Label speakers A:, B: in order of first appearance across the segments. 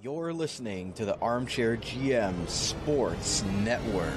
A: You're listening to the Armchair GM Sports Network.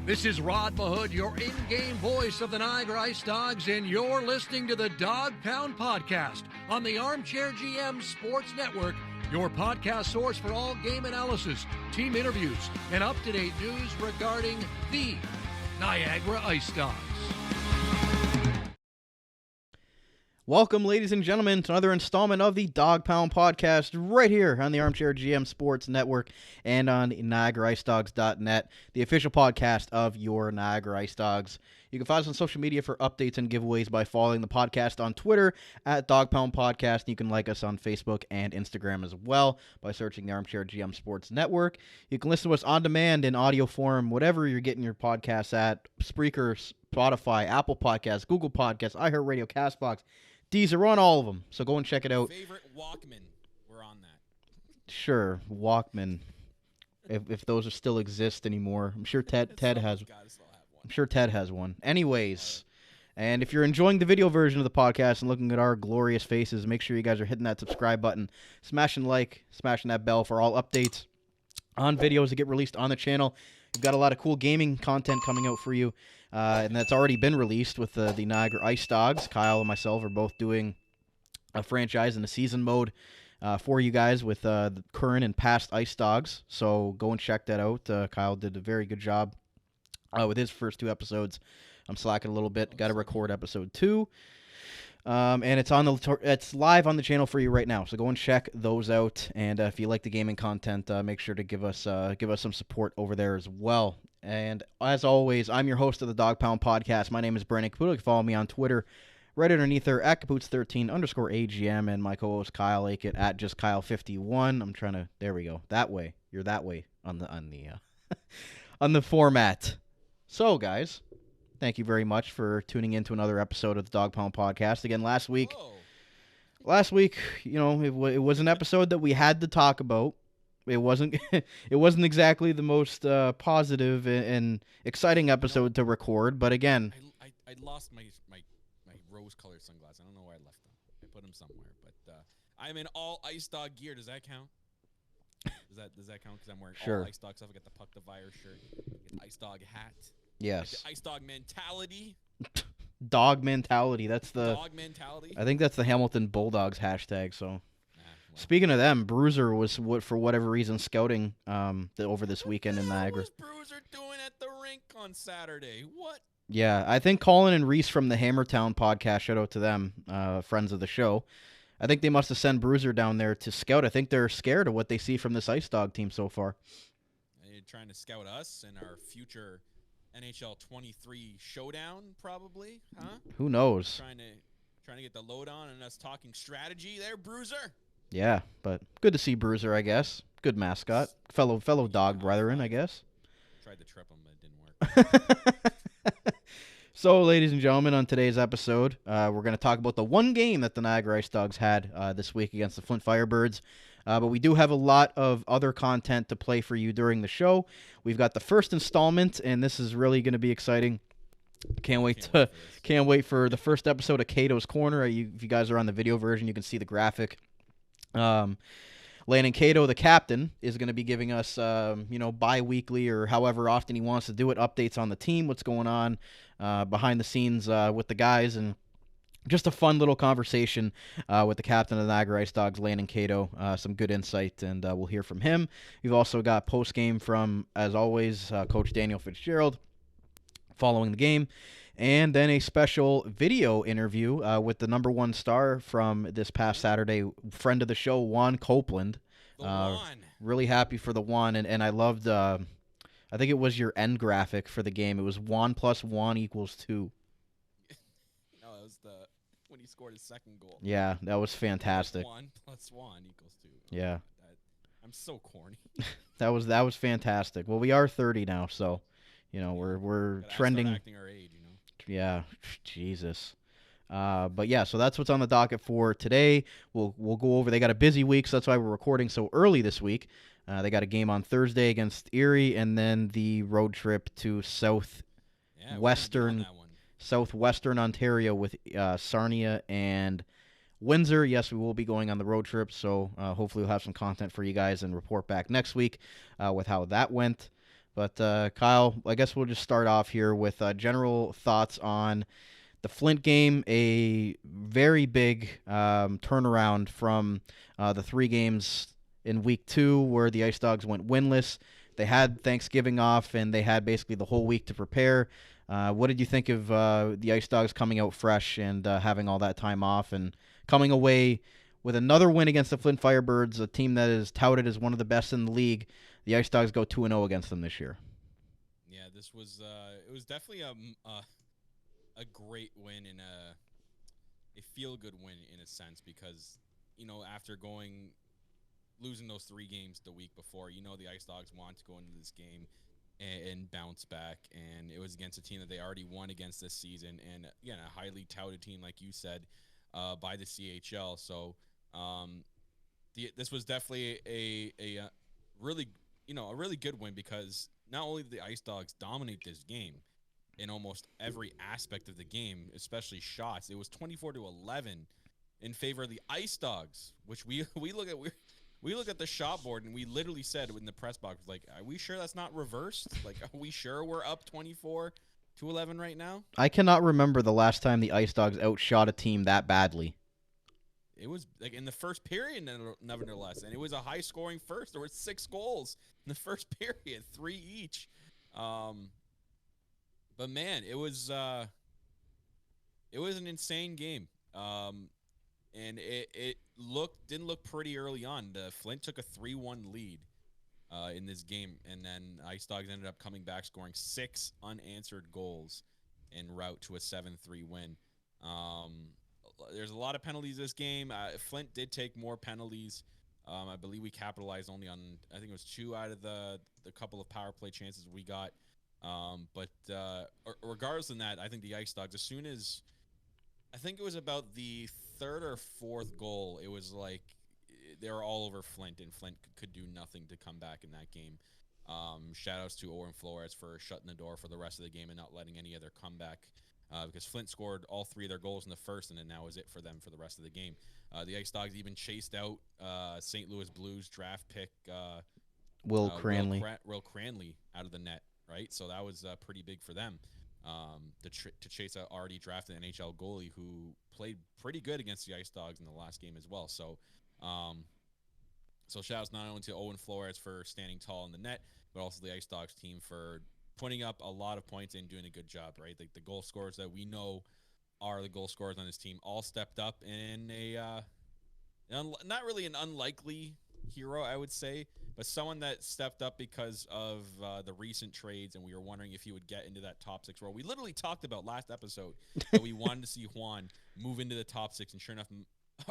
B: This is Rod Mahood, your in-game voice of the Niagara IceDogs, and you're listening to the Dog Pound Podcast on the Armchair GM Sports Network, your podcast source for all game analysis, team interviews, and up-to-date news regarding the Niagara IceDogs.
A: Welcome, ladies and gentlemen, to another installment of the Dog Pound Podcast right here on the Armchair GM Sports Network and on NiagaraIceDogs.net, the official podcast of your Niagara IceDogs. You can find us on social media for updates and giveaways by following the podcast on Twitter at Dog Pound Podcast. You can like us on Facebook and Instagram as well by searching the Armchair GM Sports Network. You can listen to us on demand in audio form, whatever you're getting your podcasts at, Spreaker, Spotify, Apple Podcasts, Google Podcasts, iHeartRadio, CastBox. These are on all of them, so go and check it out.
C: Favorite Walkman, we're on that.
A: Sure, Walkman, if those still exist anymore. I'm sure Ted has. I'm sure Ted has one. Anyways, and if you're enjoying the video version of the podcast and looking at our glorious faces, make sure you guys are hitting that subscribe button, smashing like, smashing that bell for all updates on videos that get released on the channel. We've got a lot of cool gaming content coming out for you. And that's already been released with the Niagara IceDogs. Kyle and myself are both doing a franchise and a season mode for you guys with the current and past IceDogs. So go and check that out. Kyle did a very good job with his first two episodes. I'm slacking a little bit. Got to record episode 2. And it's live on the channel for you right now. So go and check those out. And if you like the gaming content, make sure to give us some support over there as well. And as always, I'm your host of the Dog Pound Podcast. My name is Brandon Caputo. You can follow me on Twitter right underneath there at Capoots13_AGM, and my co-host Kyle Aikett at just Kyle51. There we go. That way. You're that way on the on the format. So guys, thank you very much for tuning in to another episode of the Dog Pound Podcast. Again, last week, you know, it was an episode that we had to talk about. It wasn't exactly the most positive and exciting episode to record, but again,
C: I lost my rose-colored sunglasses. I don't know where I left them. I put them somewhere, but I'm in all IceDog gear. Does that count? Does that count? Because I'm wearing all IceDog stuff. I got the Puck the Virus shirt, I got the IceDog hat.
A: Yes.
C: Like the IceDog mentality.
A: Dog mentality. That's the
C: dog mentality.
A: I think that's the Hamilton Bulldogs hashtag. So. Speaking of them, Bruiser was, for whatever reason, scouting over this weekend in Niagara.
C: What was Bruiser doing at the rink on Saturday? What?
A: Yeah, I think Colin and Reese from the Hammertown podcast, shout out to them, friends of the show. I think they must have sent Bruiser down there to scout. I think they're scared of what they see from this IceDog team so far.
C: They're trying to scout us and our future NHL 23 showdown, probably, huh?
A: Who knows?
C: Trying to get the load on and us talking strategy there, Bruiser.
A: Yeah, but good to see Bruiser, I guess. Good mascot. Fellow dog brethren, I guess.
C: Tried to trip him, but it didn't work.
A: So, ladies and gentlemen, on today's episode, we're going to talk about the one game that the Niagara IceDogs had this week against the Flint Firebirds. But we do have a lot of other content to play for you during the show. We've got the first installment, and this is really going to be exciting. Can't wait for the first episode of Cato's Corner. If you guys are on the video version, you can see the graphic. Landon Cato, the captain, is going to be giving us, bi-weekly or however often he wants to do it, updates on the team, what's going on behind the scenes with the guys, and just a fun little conversation with the captain of the Niagara IceDogs, Landon Cato. Some good insight, and we'll hear from him. We've also got Postgame from, as always, Coach Daniel Fitzgerald following the game. And then a special video interview with the number one star from this past Saturday, friend of the show, Juan Copeland.
C: Juan.
A: Really happy for the Juan, and I loved, I think it was your end graphic for the game. It was Juan plus Juan equals 2.
C: No, it was when he scored his second goal.
A: Yeah, that was fantastic.
C: 1 plus 1 equals 2.
A: Yeah.
C: I'm so corny.
A: that was fantastic. Well, we are 30 now, so, you know, we're trending.
C: Acting our age, you know.
A: Yeah, Jesus. But yeah, so that's what's on the docket for today. We'll go over. They got a busy week, so that's why we're recording so early this week. They got a game on Thursday against Erie, and then the road trip to southwestern Ontario with Sarnia and Windsor. Yes, we will be going on the road trip, so hopefully we'll have some content for you guys and report back next week with how that went. But Kyle, I guess we'll just start off here with general thoughts on the Flint game, a very big turnaround from the 3 games in week 2 where the IceDogs went winless. They had Thanksgiving off, and they had basically the whole week to prepare. What did you think of the IceDogs coming out fresh and having all that time off and coming away with another win against the Flint Firebirds, a team that is touted as one of the best in the league? The IceDogs go 2-0 against them this year.
C: Yeah, this was it was definitely a great win and a feel-good win in a sense because, after losing those 3 games the week before, the IceDogs want to go into this game and bounce back, and it was against a team that they already won against this season, and again, a highly touted team, like you said, by the CHL. So this was definitely a really, a really good win because not only did the IceDogs dominate this game in almost every aspect of the game, especially shots, it was 24-11 in favor of the IceDogs, which we look at the shot board and we literally said in the press box, like, are we sure that's not reversed? Like, are we sure we're up 24-11 right now?
A: I cannot remember the last time the IceDogs outshot a team that badly.
C: It was like in the first period, nevertheless, and it was a high-scoring first. There were 6 goals in the first period, 3 each. But man, it was an insane game. And it didn't look pretty early on. Flint took a 3-1 lead in this game, and then IceDogs ended up coming back, scoring 6 unanswered goals en route to a 7-3 win. There's a lot of penalties this game. Flint did take more penalties. I believe we capitalized only on, I think it was 2 out of the couple of power play chances we got. But regardless of that, I think the IceDogs, as soon as, I think it was about the 3rd or 4th goal, it was like they were all over Flint, and Flint could do nothing to come back in that game. Shout-outs to Owen Flores for shutting the door for the rest of the game and not letting any other comeback, because Flint scored all 3 of their goals in the first, and then that was it for them for the rest of the game. The IceDogs even chased out St. Louis Blues draft pick
A: Will Cranley
C: out of the net, right? So that was pretty big for them. To chase a already drafted NHL goalie who played pretty good against the IceDogs in the last game as well. So, shout-outs not only to Owen Flores for standing tall in the net, but also the IceDogs team for putting up a lot of points and doing a good job, right? Like the goal scorers that we know are the goal scorers on this team all stepped up in not really an unlikely hero, I would say, but someone that stepped up because of the recent trades, and we were wondering if he would get into that top 6 role. We literally talked about last episode that we wanted to see Juan move into the top 6, and sure enough,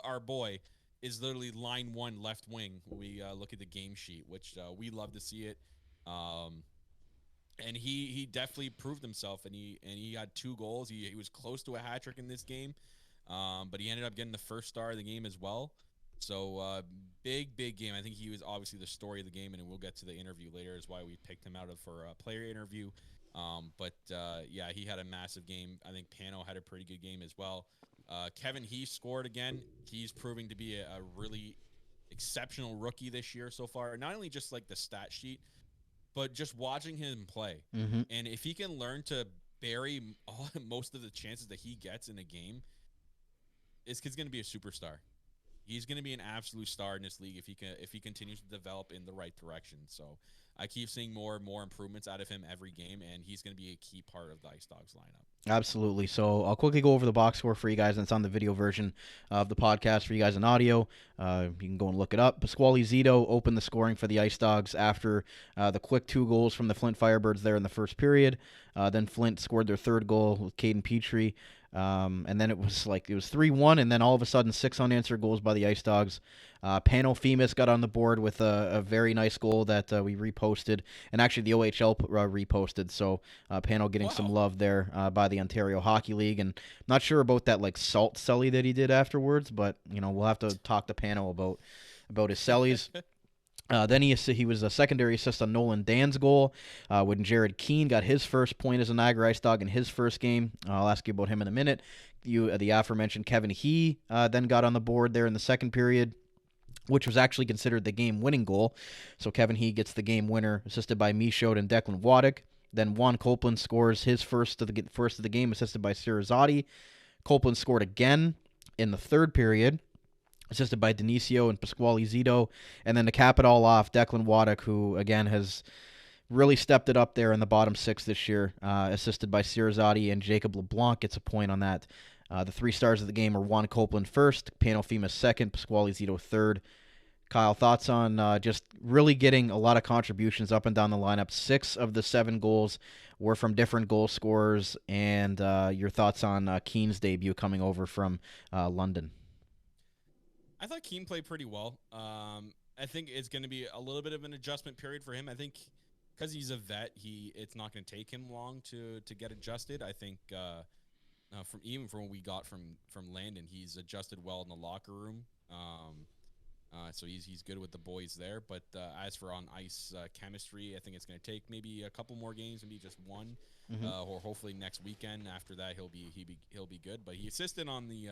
C: our boy is literally line 1 left wing when we look at the game sheet, which we love to see it. And he definitely proved himself, and he had 2 goals. He was close to a hat trick in this game, but he ended up getting the first star of the game as well. So big game. I think he was obviously the story of the game, and we'll get to the interview later is why we picked him out for a player interview. But he had a massive game. I think Pano had a pretty good game as well. Kevin, he scored again. He's proving to be a really exceptional rookie this year so far. Not only just like the stat sheet, but just watching him play.
A: Mm-hmm.
C: And if he can learn to bury most of the chances that he gets in a game, this kid's going to be a superstar. He's going to be an absolute star in this league if he continues to develop in the right direction. So I keep seeing more and more improvements out of him every game, and he's going to be a key part of the IceDogs lineup.
A: Absolutely. So I'll quickly go over the box score for you guys, and it's on the video version of the podcast for you guys in audio. You can go and look it up. Pasquale Zito opened the scoring for the IceDogs after the quick 2 goals from the Flint Firebirds there in the first period. Then Flint scored their 3rd goal with Caden Petrie. And then it was 3-1, and then all of a sudden 6 unanswered goals by the IceDogs. Pano Femus got on the board with a very nice goal that we reposted, and actually the OHL reposted. So Pano getting some love there by the Ontario Hockey League, and I'm not sure about that like salt celly that he did afterwards, but we'll have to talk to Pano about his cellies. Then he was a secondary assist on Nolan Dan's goal when Jared Keane got his first point as a Niagara Ice Dog in his first game. I'll ask you about him in a minute. The aforementioned Kevin He then got on the board there in the second period, which was actually considered the game-winning goal. So Kevin He gets the game winner, assisted by Michaud and Declan Waddick. Then Juan Copeland scores his first of the game, assisted by Sirazati. Copeland scored again in the third period, assisted by Denisio and Pasquale Zito. And then to cap it all off, Declan Waddick, who, again, has really stepped it up there in the bottom six this year, assisted by Sirazati and Jacob LeBlanc, gets a point on that. The 3 stars of the game are Juan Copeland first, Pano Femus second, Pasquale Zito third. Kyle, thoughts on just really getting a lot of contributions up and down the lineup? 6 of the 7 goals were from different goal scorers, and your thoughts on Keane's debut coming over from London?
C: I thought Keane played pretty well. I think it's going to be a little bit of an adjustment period for him. I think because he's a vet, it's not going to take him long to get adjusted. I think from what we got from Landon, he's adjusted well in the locker room. So he's good with the boys there. But as for on ice chemistry, I think it's going to take maybe a couple more games, maybe just one, or hopefully next weekend. After that, he'll be good. But he assisted on the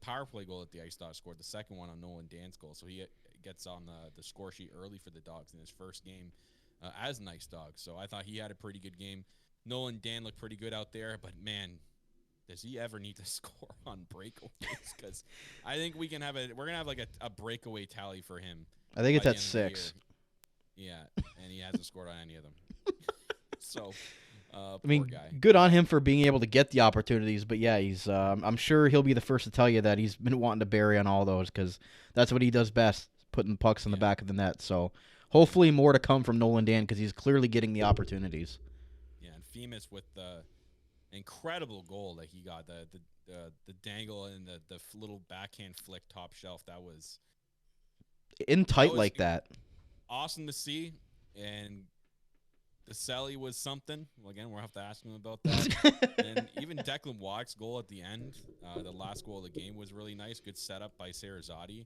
C: power play goal that the IceDogs scored, the second one on Nolan Dan's goal. So he gets on the score sheet early for the Dogs in his first game as an IceDog. So I thought he had a pretty good game. Nolan Dan looked pretty good out there, but man, does he ever need to score on breakaways? Because I think we're gonna have like a breakaway tally for him.
A: I think it's at 6.
C: Yeah, and he hasn't scored on any of them. So.
A: I mean,
C: guy.
A: Good on him for being able to get the opportunities, but yeah, he's. I'm sure he'll be the first to tell you that he's been wanting to bury on all those because that's what he does best, putting pucks in the back of the net. So hopefully more to come from Nolan Dan because he's clearly getting the opportunities.
C: Yeah, and Femus with the incredible goal that he got, the dangle and the little backhand flick top shelf, that was
A: in tight like that.
C: Awesome to see, and. The Selly was something. Well, again, we'll have to ask him about that. And even Declan Waddick's goal at the end, the last goal of the game, was really nice. Good setup by Sirazati.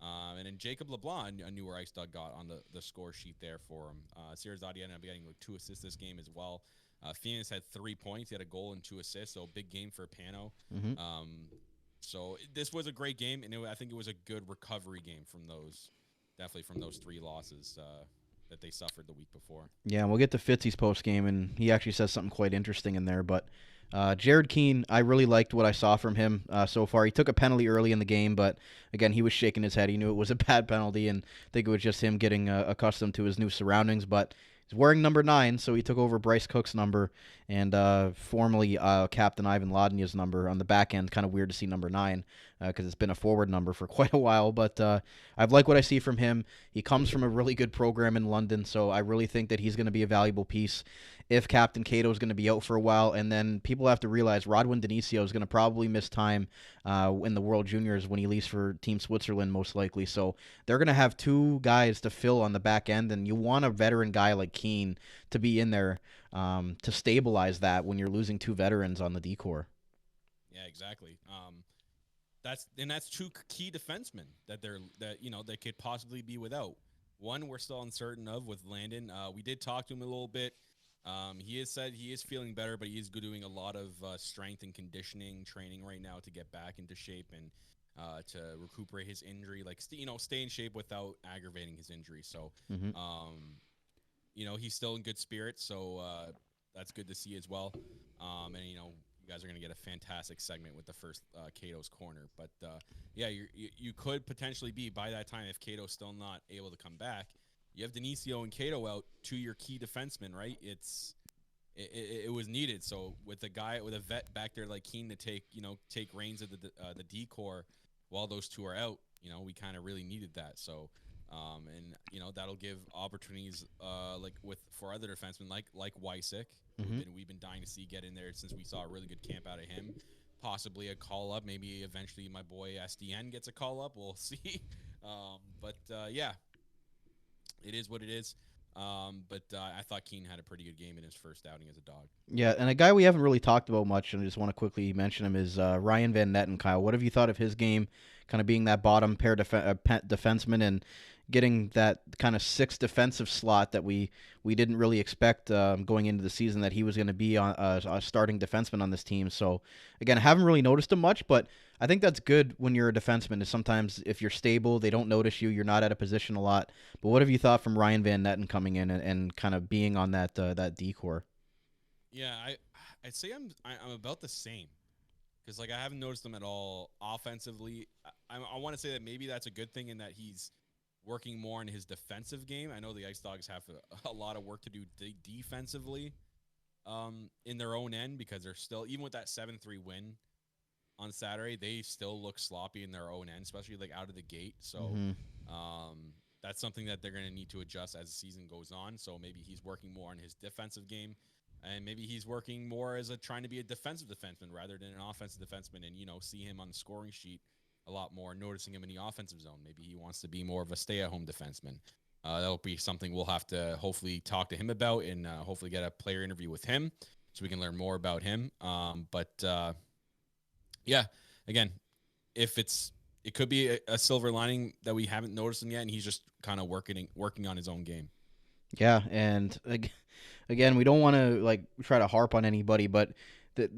C: And then Jacob LeBlanc, a newer IceDog, got on the score sheet there for him. Sirazati ended up getting 2 assists this game as well. Phoenix had 3 points. He had a goal and 2 assists, so big game for Pano. So this was a great game, and I think it was a good recovery game from those 3 losses that they suffered the week before.
A: Yeah, and we'll get to Fitzy's post game, and he actually says something quite interesting in there. But Jared Keane, I really liked what I saw from him so far. He took a penalty early in the game, but again, he was shaking his head. He knew it was a bad penalty, and I think it was just him getting accustomed to his new surroundings. But he's wearing number 9, so he took over Bryce Cook's number and formerly Captain Ivan Ladnia's number on the back end. Kind of weird to see number 9 because it's been a forward number for quite a while. But I've liked what I see from him. He comes from a really good program in London, so I really think that he's going to be a valuable piece if Captain Cato is going to be out for a while. And then people have to realize Rodwin Denisio is going to probably miss time in the World Juniors when he leaves for Team Switzerland, most likely. So they're going to have 2 guys to fill on the back end, and you want a veteran guy like Keane to be in there to stabilize that when you're losing 2 veterans on the D-core.
C: Yeah, exactly. That's 2 key defensemen that they could possibly be without. One we're still uncertain of with Landon. We did talk to him a little bit. He has said he is feeling better, but he is doing a lot of strength and conditioning training right now to get back into shape and to recuperate his injury, stay in shape without aggravating his injury. So, he's still in good spirits, so that's good to see as well. And you guys are going to get a fantastic segment with the first Cato's Corner. But, you could potentially be, by that time, if Cato's still not able to come back, you have Denisio and Cato out, 2 your key defensemen, right? It was needed. So with a vet back there like Keane to take reins of the D-core while those 2 are out, we kind of really needed that. So, that'll give opportunities for other defensemen like Wysick, who we've been dying to see get in there since we saw a really good camp out of him. Possibly a call up. Maybe eventually my boy SDN gets a call up. We'll see. Yeah, it is what it is. I thought Keane had a pretty good game in his first outing as a Dog.
A: Yeah, and a guy we haven't really talked about much, and I just want to quickly mention him, is Ryan Van Netten. Kyle, what have you thought of his game, kind of being that bottom pair defenseman and getting that kind of sixth defensive slot that we didn't really expect going into the season that he was going to be on a starting defenseman on this team. So, again, I haven't really noticed him much, but I think that's good when you're a defenseman. Is sometimes if you're stable, they don't notice you. You're not out of position a lot. But what have you thought from Ryan Van Netten coming in and kind of being on that decor?
C: Yeah, I'd say I'm about the same because I haven't noticed him at all offensively. I want to say that maybe that's a good thing in that he's working more on his defensive game. I know the IceDogs have a lot of work to do defensively in their own end because they're still, even with that 7-3 win on Saturday, they still look sloppy in their own end, especially out of the gate. So that's something that they're going to need to adjust as the season goes on. So maybe he's working more on his defensive game, and maybe he's working more as trying to be a defensive defenseman rather than an offensive defenseman, and see him on the scoring sheet a lot more, noticing him in the offensive zone. Maybe he wants to be more of a stay-at-home defenseman. That'll be something we'll have to hopefully talk to him about and hopefully get a player interview with him so we can learn more about him. Yeah, again, if it could be a silver lining that we haven't noticed him yet, and he's just kind of working on his own game.
A: Yeah, and again, we don't want to try to harp on anybody, but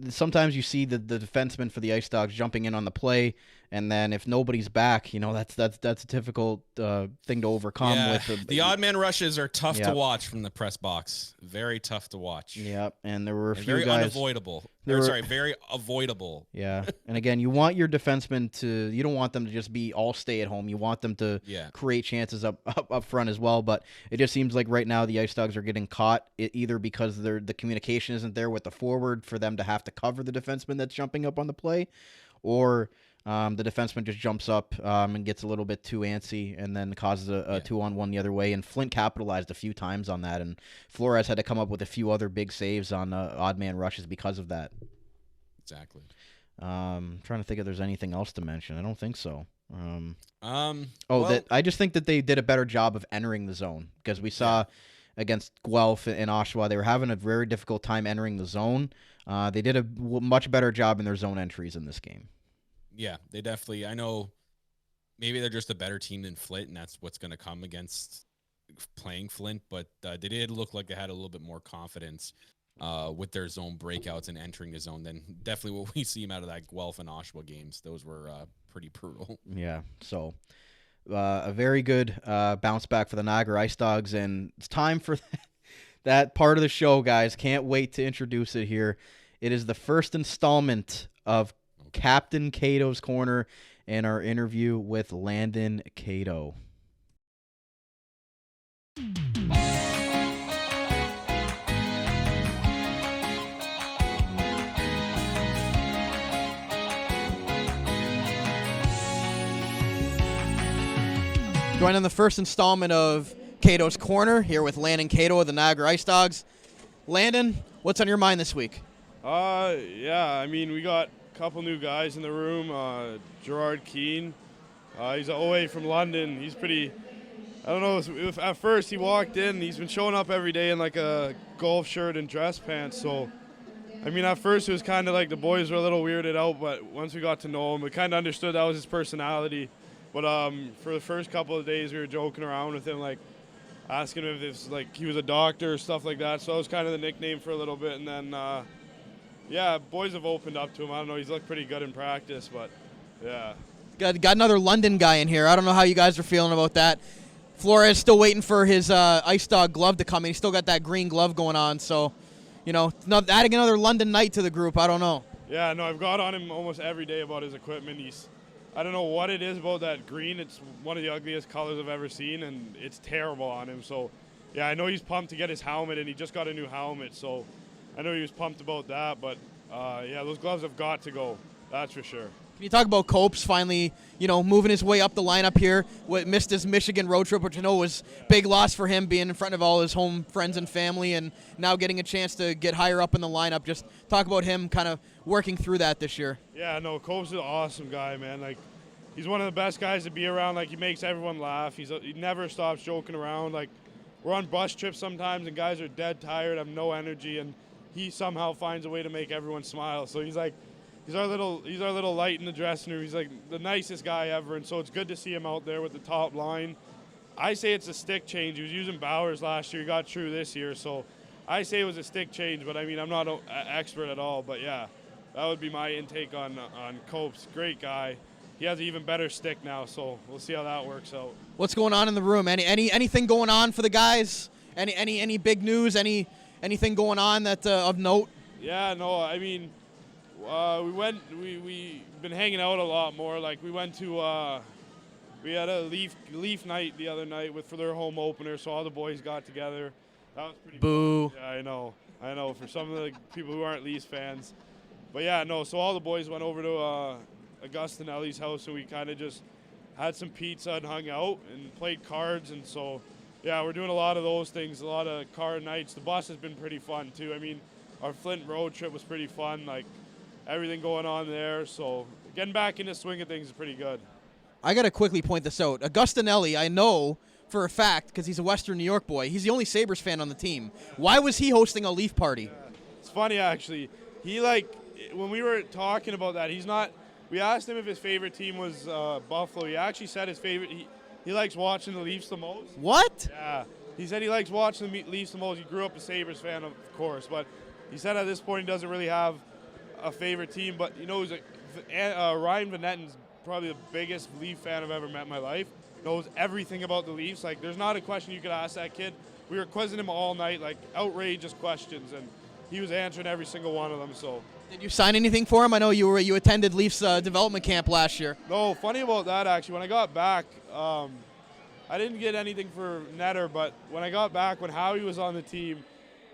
A: sometimes you see the defenseman for the IceDogs jumping in on the play, and then if nobody's back, that's a difficult thing to overcome.
C: Yeah,
A: with
C: the odd man rushes are tough to watch from the press box. Very tough to watch.
A: Yeah, and there were a few
C: very
A: guys
C: unavoidable. Very avoidable.
A: Yeah, and again, you want your defensemen you don't want them to just be all stay at home. You want them to create chances up front as well. But it just seems like right now the IceDogs are getting caught either because the communication isn't there with the forward for them to have to cover the defenseman that's jumping up on the play, or the defenseman just jumps up and gets a little bit too antsy and then causes a 2-on-1 the other way. And Flint capitalized a few times on that, and Flores had to come up with a few other big saves on odd man rushes because of that.
C: Exactly.
A: Trying to think if there's anything else to mention. I don't think so.
C: Well,
A: I just think that they did a better job of entering the zone because we saw against Guelph and Oshawa, they were having a very difficult time entering the zone. They did a much better job in their zone entries in this game.
C: Yeah, they definitely. I know maybe they're just a better team than Flint, and that's what's going to come against playing Flint. But they did look like they had a little bit more confidence with their zone breakouts and entering the zone than definitely what we see out of that Guelph and Oshawa games. Those were pretty brutal.
A: Yeah, so a very good bounce back for the Niagara IceDogs, and it's time for that part of the show, guys. Can't wait to introduce it here. It is the first installment of Captain Cato's Corner and our interview with Landon Cato. Joined on the first installment of Cato's Corner here with Landon Cato of the Niagara IceDogs. Landon, what's on your mind this week?
D: We got a couple new guys in the room. Gerard Keane, he's an OA from London. He's pretty, I don't know, if at first he walked in, he's been showing up every day in a golf shirt and dress pants. So, at first it was kind of the boys were a little weirded out, but once we got to know him, we kind of understood that was his personality. But for the first couple of days, we were joking around with him, asking him if he was a doctor or stuff like that. So that was kind of the nickname for a little bit. And then, boys have opened up to him. I don't know, he's looked pretty good in practice, but yeah.
A: Got another London guy in here. I don't know how you guys are feeling about that. Flores still waiting for his IceDog glove to come in. He's still got that green glove going on. So, adding another London night to the group, I don't know.
D: Yeah, no, I've got on him almost every day about his equipment. I don't know what it is about that green. It's one of the ugliest colors I've ever seen, and it's terrible on him. So, yeah, I know he's pumped to get his helmet, and he just got a new helmet. So, I know he was pumped about that. But, those gloves have got to go. That's for sure.
A: Can you talk about Copes finally, moving his way up the lineup here? Missed his Michigan road trip, which I know was big loss for him, being in front of all his home friends and family, and now getting a chance to get higher up in the lineup. Just talk about him kind of working through that this year.
D: Yeah, no, Copes is an awesome guy, man. he's one of the best guys to be around. Like, he makes everyone laugh. He never stops joking around. Like, we're on bus trips sometimes, and guys are dead tired, have no energy, and he somehow finds a way to make everyone smile. So he's like, he's our little light in the dressing room. He's like the nicest guy ever, and so it's good to see him out there with the top line. I say it's a stick change. He was using Bowers last year. He got True this year, so I say it was a stick change. But I mean, I'm not an expert at all. But yeah, that would be my intake on Copes. Great guy. He has an even better stick now, so we'll see how that works out.
A: What's going on in the room? Anything going on for the guys? Any big news? Anything going on that of note?
D: Yeah, no. I mean, we've been hanging out a lot more. Like, we went to we had a Leaf night the other night for their home opener, so all the boys got together. That was pretty
A: Boo.
D: Cool. Yeah, I know. For some of the people who aren't Leafs fans, but yeah, no. So all the boys went over to Augustin Ellie's house, and we kind of just had some pizza and hung out and played cards, and so yeah, we're doing a lot of those things, a lot of card nights. The bus has been pretty fun too. I mean, our Flint road trip was pretty fun, like everything going on there. So getting back in the swing of things is pretty good.
A: I got to quickly point this out. Augustin Ellie, I know for a fact, because he's a Western New York boy, he's the only Sabres fan on the team. Why was he hosting a Leaf party?
D: It's funny, actually. He, like, when we were talking about that, we asked him if his favorite team was Buffalo. He actually said his favorite, he likes watching the Leafs the most.
A: What?
D: Yeah. He said he likes watching the Leafs the most. He grew up a Sabres fan, of course, but he said at this point he doesn't really have a favorite team. But, you know, Ryan Vanetten's probably the biggest Leaf fan I've ever met in my life. Knows everything about the Leafs. Like, there's not a question you could ask that kid. We were quizzing him all night, like outrageous questions, and he was answering every single one of them. So,
A: did you sign anything for him? I know you attended Leafs development camp last year.
D: No, funny about that, actually. When I got back, I didn't get anything for Netter, but when I got back, when Howie was on the team,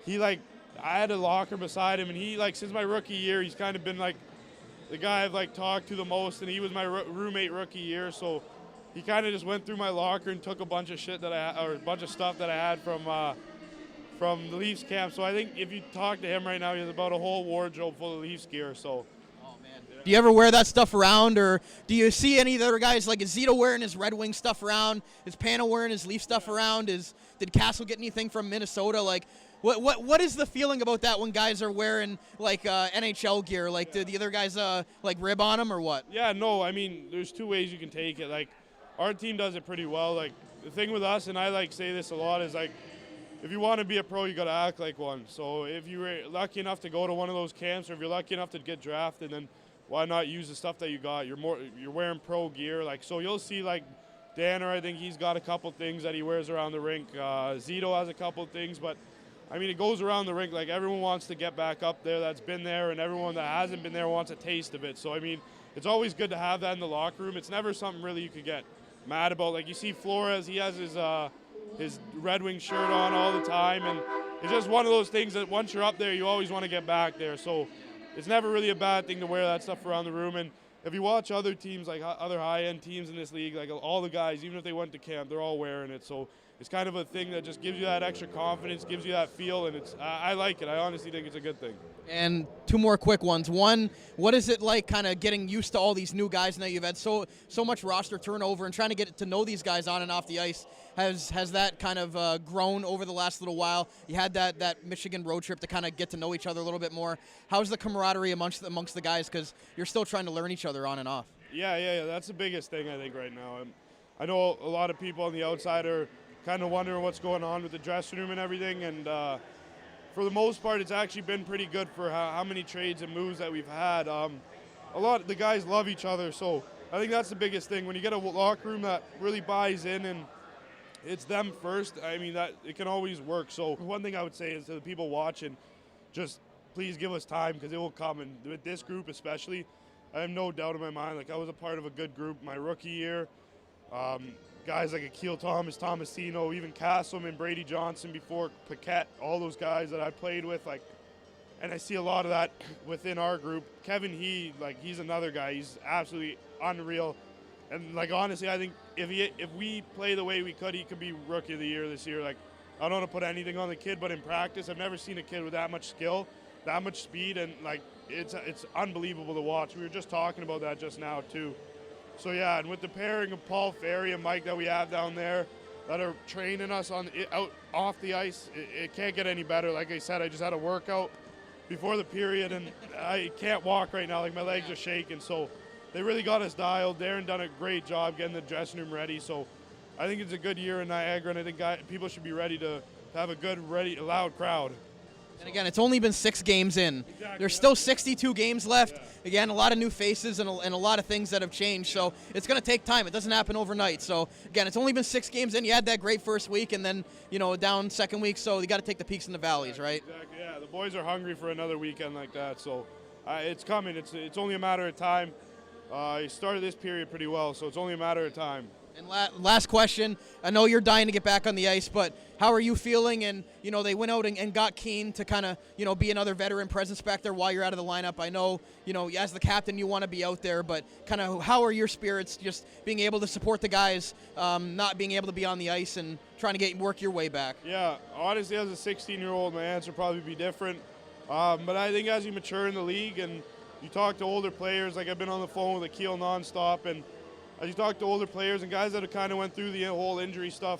D: I had a locker beside him, and he, like, since my rookie year, he's kind of been like the guy I've like talked to the most, and he was my roommate rookie year, so he kind of just went through my locker and took a bunch of stuff that I had from the Leafs camp. So I think if you talk to him right now, he has about a whole wardrobe full of Leafs gear. So.
A: Oh man. Yeah. Do you ever wear that stuff around, or do you see any of the other guys, like, is Zito wearing his Red Wing stuff around? Is Pano wearing his Leaf stuff around? Did Castle get anything from Minnesota? Like, what is the feeling about that when guys are wearing, like, NHL gear? Like, do the other guys like rib on them or what?
D: Yeah, no. I mean, there's two ways you can take it. Like, our team does it pretty well. Like, the thing with us, and I like say this a lot, is like, if you want to be a pro, you got to act like one. So if you were lucky enough to go to one of those camps, or if you're lucky enough to get drafted, then why not use the stuff that you got? You're wearing pro gear. Like, so you'll see, like, Danner, I think he's got a couple things that he wears around the rink. Zito has a couple things, but I mean, it goes around the rink. Like, everyone wants to get back up there that's been there, and everyone that hasn't been there wants a taste of it. So, I mean, it's always good to have that in the locker room. It's never something really you could get mad about. Like, you see Flores, he has his Red Wing shirt on all the time, and it's just one of those things that once you're up there, you always want to get back there. So it's never really a bad thing to wear that stuff around the room. And if you watch other teams, like other high-end teams in this league, like all the guys, even if they went to camp, they're all wearing it. So it's kind of a thing that just gives you that extra confidence, gives you that feel, and I like it. I honestly think it's a good thing. And
A: two more quick ones. One, what is it like kind of getting used to all these new guys now? You've had so much roster turnover, and trying to get to know these guys on and off the ice. Has that kind of grown over the last little while? You had that Michigan road trip to kind of get to know each other a little bit more. How's the camaraderie amongst the guys? Because you're still trying to learn each other on and off.
D: Yeah. That's the biggest thing, I think, right now. I know a lot of people on the outside are kind of wondering what's going on with the dressing room and everything, and for the most part, it's actually been pretty good for how many trades and moves that we've had. A lot of the guys love each other, so I think that's the biggest thing. When you get a locker room that really buys in and it's them first, I mean, that it can always work. So one thing I would say is to the people watching, just please give us time, because it will come. And with this group especially, I have no doubt in my mind, like, I was a part of a good group my rookie year. Guys like Akil Thomas, Tomasino, even Castleman, Brady Johnson before, Paquette, all those guys that I played with, like, and I see a lot of that within our group. Kevin he's another guy. He's absolutely unreal. And, like, honestly, I think if we play the way we could, he could be Rookie of the Year this year. Like, I don't want to put anything on the kid, but in practice, I've never seen a kid with that much skill, that much speed, and, like, it's unbelievable to watch. We were just talking about that just now, too. So yeah, and with the pairing of Paul Ferry and Mike that we have down there that are training us out off the ice, it can't get any better. Like I said, I just had a workout before the period, and I can't walk right now. Like, my legs are shaking. So they really got us dialed. Darren done a great job getting the dressing room ready. So I think it's a good year in Niagara, and I think people should be ready to have a good, loud crowd.
E: And again, it's only been 6 games in.
D: Exactly.
E: There's still 62 games left.
D: Yeah.
E: Again, a lot of new faces and a lot of things that have changed. So it's going to take time. It doesn't happen overnight. So again, it's only been 6 games in. You had that great first week, and then down second week. So you got to take the peaks and the valleys, right?
D: Exactly. Yeah, the boys are hungry for another weekend like that. So it's coming. It's only a matter of time. You started this period pretty well, so it's only a matter of time.
E: And last question. I know you're dying to get back on the ice, but how are you feeling? And, they went out and got Keane to kind of, be another veteran presence back there while you're out of the lineup. I know, as the captain, you want to be out there, but kind of how are your spirits just being able to support the guys, not being able to be on the ice and trying to work your way back?
D: Yeah, honestly, as a 16-year-old, my answer would probably be different. But I think as you mature in the league and you talk to older players, like I've been on the phone with Akil nonstop, and as you talk to older players and guys that have kind of went through the whole injury stuff,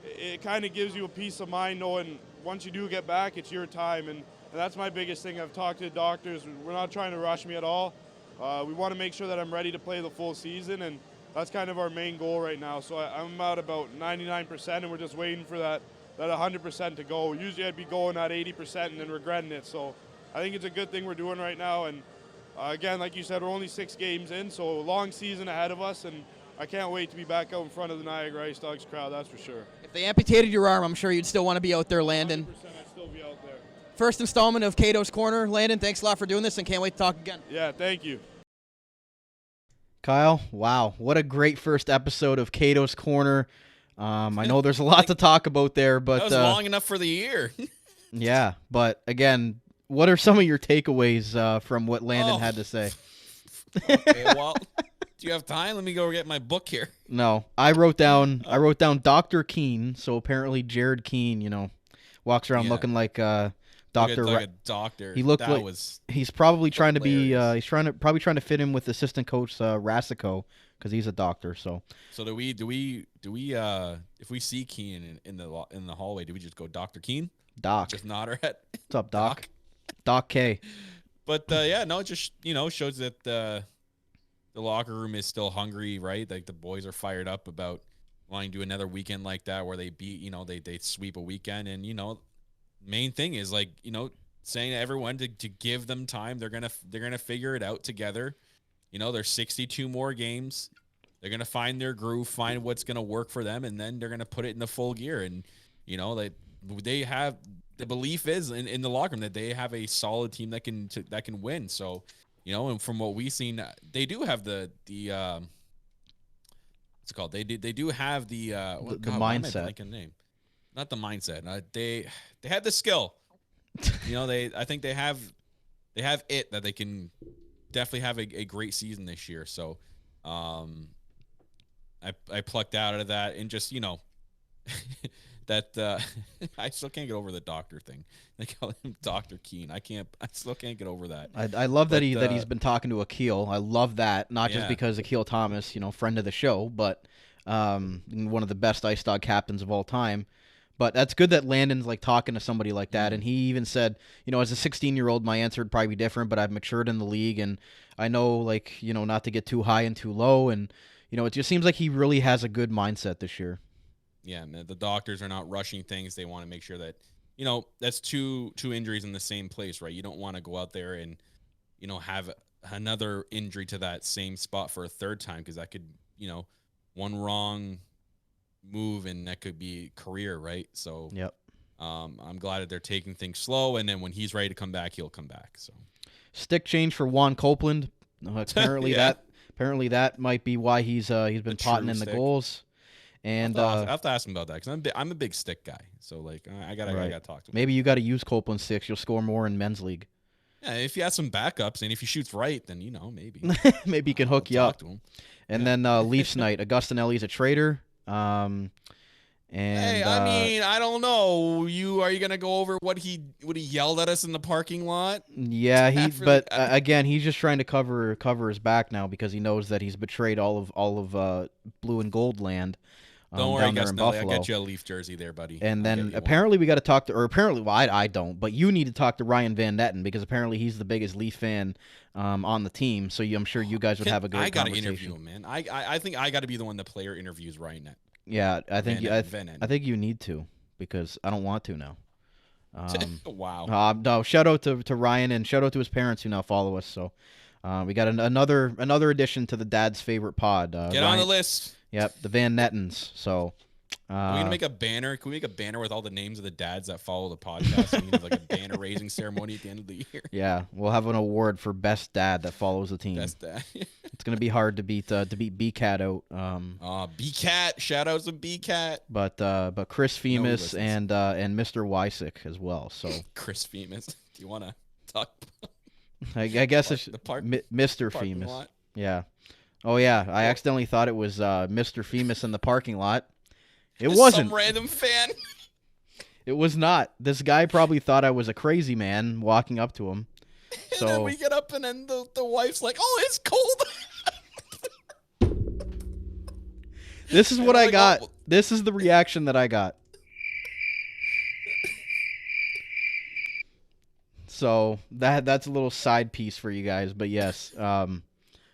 D: it kind of gives you a peace of mind knowing once you do get back, it's your time. And that's my biggest thing. I've talked to the doctors. We're not trying to rush me at all. We want to make sure that I'm ready to play the full season, and that's kind of our main goal right now. So I'm at about 99%, and we're just waiting for that 100% to go. Usually I'd be going at 80% and then regretting it. So I think it's a good thing we're doing right now. And again, like you said, we're only 6 games in, so a long season ahead of us, and I can't wait to be back out in front of the Niagara IceDogs crowd, that's for sure.
E: If they amputated your arm, I'm sure you'd still want to be out there, Landon.
D: 100% I'd still be out there.
E: First installment of Cato's Corner. Landon, thanks a lot for doing this, and can't wait to talk again.
D: Yeah, thank you.
A: Kyle, wow, what a great first episode of Cato's Corner. I know there's a lot to talk about there, but
C: that was long enough for the year.
A: Yeah, but again, what are some of your takeaways from what Landon had to say?
C: Okay, well, do you have time? Let me go get my book here.
A: No, I wrote down Dr. Keane. So apparently Jared Keane, walks around looking like Dr.
C: Like a doctor.
A: He looked
C: that
A: like he's probably trying to be. He's probably trying to fit in with assistant coach Rasico because he's a doctor. So
C: do we if we see Keane in the hallway, do we just go Dr. Keane?
A: Doc.
C: Just nod our head.
A: What's up, Doc? Doc K.
C: But yeah, no, it just shows that the locker room is still hungry, right? Like the boys are fired up about wanting to do another weekend like that where they beat, they sweep a weekend, and main thing is like saying to everyone to give them time. They're gonna figure it out together. There's 62 more games. They're gonna find their groove, find what's gonna work for them, and then they're gonna put it in the full gear. And they have the belief is in the locker room that they have a solid team that can win. So, and from what we've seen, they do have the what's it called? They do have the
A: mindset.
C: Name, not the mindset. They have the skill. I think they have it that they can definitely have a great season this year. So, I plucked out of that and just that I still can't get over the doctor thing. They call him Dr. Keane. I still can't get over that.
A: I love that he's been talking to Akil. I love that, not just because Akil Thomas, friend of the show, but one of the best IceDog captains of all time. But that's good that Landon's like talking to somebody like that. And he even said, as a 16-year-old, my answer would probably be different, but I've matured in the league, and I know not to get too high and too low. And it just seems like he really has a good mindset this year.
C: Yeah, man, the doctors are not rushing things. They want to make sure that, that's two injuries in the same place, right? You don't want to go out there and, have another injury to that same spot for a third time, because that could, one wrong move and that could be career, right? So
A: yep.
C: I'm glad that they're taking things slow, and then when he's ready to come back, he'll come back. So
A: stick change for Juan Copeland. Apparently that might be why he's been potting in the goals. And
C: I'll have to ask him about that, because I'm a big stick guy. So I gotta talk to him.
A: Maybe you got to use Copeland sticks. You'll score more in men's league.
C: Yeah, if he has some backups and if he shoots right, then maybe
A: maybe he can hook you up. And then Leafs night. Augustin Ellie's a traitor. And
C: hey, I mean, I don't know. Are you gonna go over what he yelled at us in the parking lot?
A: Yeah, again, he's just trying to cover his back now because he knows that he's betrayed all of blue and gold land.
C: Don't worry,
A: down there in Buffalo.
C: I got you a Leaf jersey there, buddy.
A: And then apparently we got to talk to, or apparently, well, I don't, but you need to talk to Ryan Van Netten because apparently he's the biggest Leaf fan on the team. So I'm sure you guys would have a good conversation. I got to interview him,
C: man. I think I got to be the one the player interviews Ryan Netten.
A: Yeah, I think you need to because I don't want to now.
C: Wow.
A: No, shout out to Ryan and shout out to his parents who now follow us. So we got another addition to the dad's favorite pod.
C: Get
A: Ryan,
C: on the list.
A: Yep, the Van Nettens. So
C: are we gonna make a banner? Can we make a banner with all the names of the dads that follow the podcast? And we have like a banner raising ceremony at the end of the year.
A: Yeah, we'll have an award for best dad that follows the team.
C: Best dad.
A: It's gonna be hard to beat B-Cat out.
C: B-Cat, shout outs to B-Cat.
A: But Chris Femus and Mr. Wysick as well. So
C: Chris Femus, do you want to talk?
A: I guess it's Mr. Femus. Lot? Yeah. Oh yeah, I accidentally thought it was Mr. Femus in the parking lot. It wasn't.
C: Some random fan.
A: It was not. This guy probably thought I was a crazy man walking up to him. So
C: and then we get up and then the wife's like, "Oh, it's cold."
A: This is what I got. Oh. This is the reaction that I got. So that's a little side piece for you guys, but yes.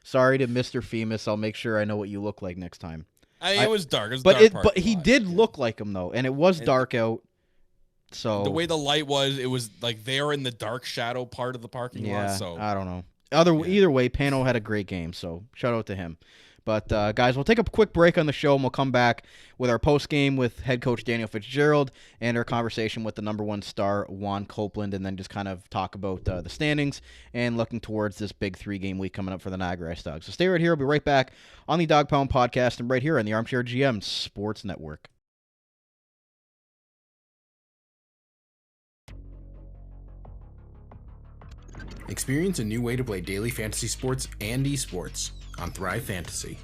A: Sorry to Mr. Femus. I'll make sure I know what you look like next time.
C: It was dark. It was
A: but he did look like him though, and it was dark out. So
C: the way the light was, it was like they're in the dark shadow part of the parking lot. So
A: I don't know. Either way, Pano had a great game, so shout out to him. But guys, we'll take a quick break on the show, and we'll come back with our post game with head coach Daniel Fitzgerald and our conversation with the #1 star Juan Copeland, and then just kind of talk about the standings and looking towards this big 3-game week coming up for the Niagara IceDogs. So stay right here. We'll be right back on the Dog Pound podcast and right here on the Armchair GM Sports Network.
F: Experience a new way to play daily fantasy sports and esports on Thrive Fantasy.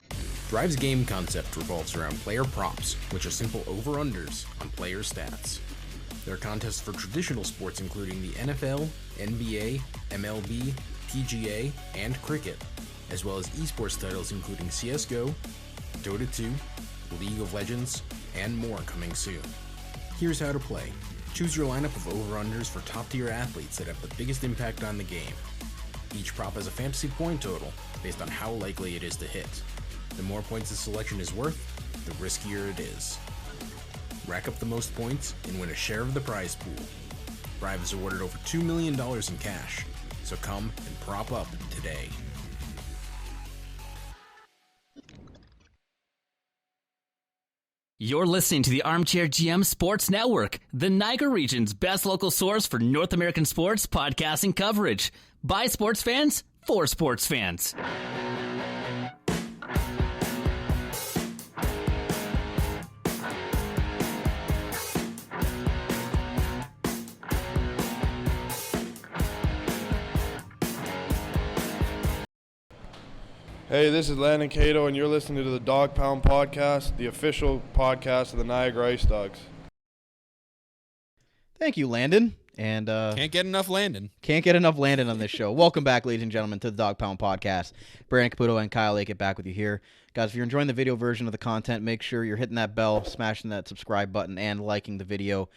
F: Thrive's game concept revolves around player props, which are simple over-unders on player stats. There are contests for traditional sports including the NFL, NBA, MLB, PGA, and cricket, as well as esports titles including CSGO, Dota 2, League of Legends, and more coming soon. Here's how to play. Choose your lineup of over-unders for top-tier athletes that have the biggest impact on the game. Each prop has a fantasy point total based on how likely it is to hit. The more points the selection is worth, the riskier it is. Rack up the most points and win a share of the prize pool. Thrive is awarded over $2 million in cash, so come and prop up today.
G: You're listening to the Armchair GM Sports Network, the Niagara region's best local source for North American sports podcasting coverage. By sports fans, for sports fans.
D: Hey, this is Landon Cato, and you're listening to the Dog Pound Podcast, the official podcast of the Niagara IceDogs.
A: Thank you, Landon. And
C: can't get enough Landon.
A: Can't get enough Landon on this show. Welcome back, ladies and gentlemen, to the Dog Pound Podcast. Brandon Caputo and Kyle Aikett back with you here. Guys, if you're enjoying the video version of the content, make sure you're hitting that bell, smashing that subscribe button, and liking the video.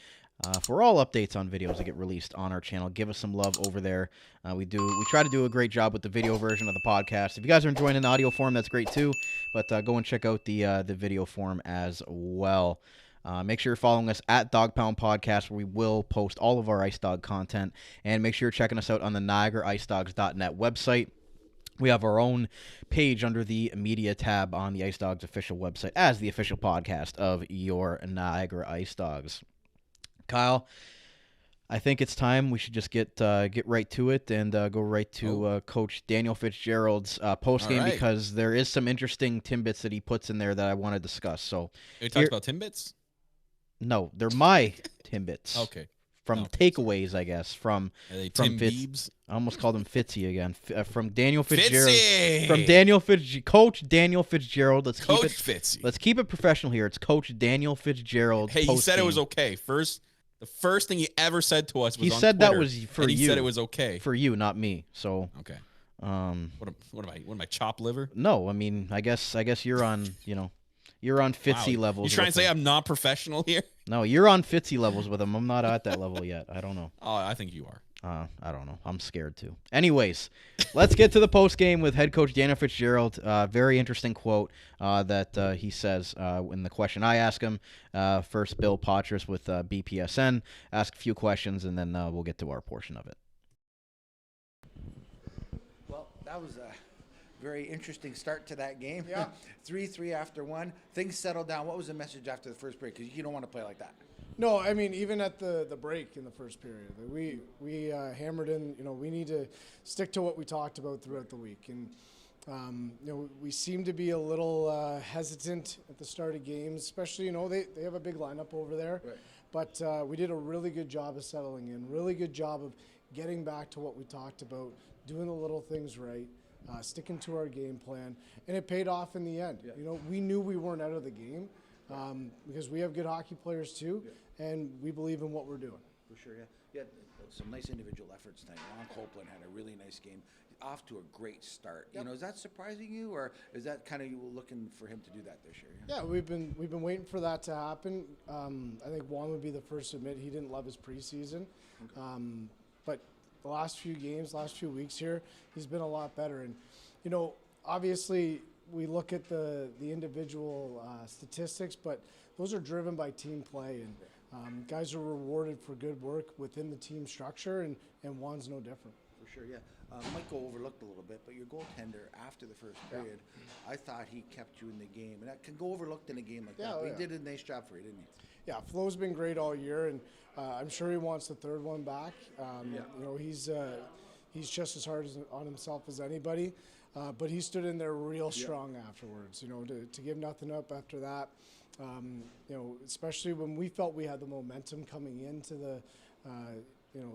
A: For all updates on videos that get released on our channel, give us some love over there. We try to do a great job with the video version of the podcast. If you guys are enjoying an audio form, that's great too. But go and check out the video form as well. Make sure you're following us at Dog Pound Podcast, where we will post all of our IceDog content. And make sure you're checking us out on the NiagaraIceDogs.net website. We have our own page under the media tab on the IceDogs official website as the official podcast of your Niagara IceDogs. Kyle, I think it's time we should just get right to it and go right to Coach Daniel Fitzgerald's postgame, because there is some interesting tidbits that he puts in there that I want to discuss. So
C: you talked about tidbits?
A: No, they're my tidbits.
C: Okay.
A: takeaways, I guess, from
C: Tim Biebs.
A: I almost called him Fitzy again. From Daniel Fitzgerald.
C: Fitzy!
A: From Coach Daniel Fitzgerald.
C: Fitzy.
A: Let's keep it professional here. It's Coach Daniel Fitzgerald.
C: Hey, he said it was okay. The first thing he ever said to us was
A: he
C: on
A: said
C: Twitter,
A: that was for you.
C: He said it was okay
A: for you, not me. So
C: okay. What am I, chopped liver?
A: No, I mean, I guess you're on, you're on Fitzy levels.
C: You trying to say I'm not professional here?
A: No, you're on Fitzy levels with him. I'm not at that level yet. I don't know.
C: Oh, I think you are.
A: I don't know. I'm scared too. Anyways, let's get to the post game with head coach Daniel Fitzgerald. Very interesting quote that he says in the question I ask him. First, Bill Potras with BPSN. Ask a few questions, and then we'll get to our portion of it.
H: Well, that was a very interesting start to that game.
E: Yeah.
H: 3-3 after one. Things settled down. What was the message after the first break? Because you don't want to play like that.
I: No, I mean, even at the break in the first period, we hammered in, we need to stick to what we talked about throughout the week. And, we seem to be a little hesitant at the start of games, especially, they have a big lineup over there.
H: Right.
I: But we did a really good job of settling in, really good job of getting back to what we talked about, doing the little things right, sticking to our game plan. And it paid off in the end. Yeah. We knew we weren't out of the game because we have good hockey players too. Yeah. And we believe in what we're doing.
H: For sure, yeah. Yeah, some nice individual efforts tonight. Juan Copeland had a really nice game, off to a great start. Yep. Is that surprising you, or is that kind of you looking for him to do that this year?
I: Yeah, we've been waiting for that to happen. I think Juan would be the first to admit he didn't love his preseason, but the last few weeks here, he's been a lot better. And obviously we look at the individual statistics, but those are driven by team play and. Guys are rewarded for good work within the team structure, and Juan's no different.
H: For sure, yeah. Might go overlooked a little bit, but your goaltender after the first period, I thought he kept you in the game. And that can go overlooked in a game like that, but he did a nice job for you, didn't he?
I: Yeah, Flo's been great all year, and I'm sure he wants the third one back. He's just as hard on himself as anybody, but he stood in there real strong afterwards, to give nothing up after that. Especially when we felt we had the momentum coming into the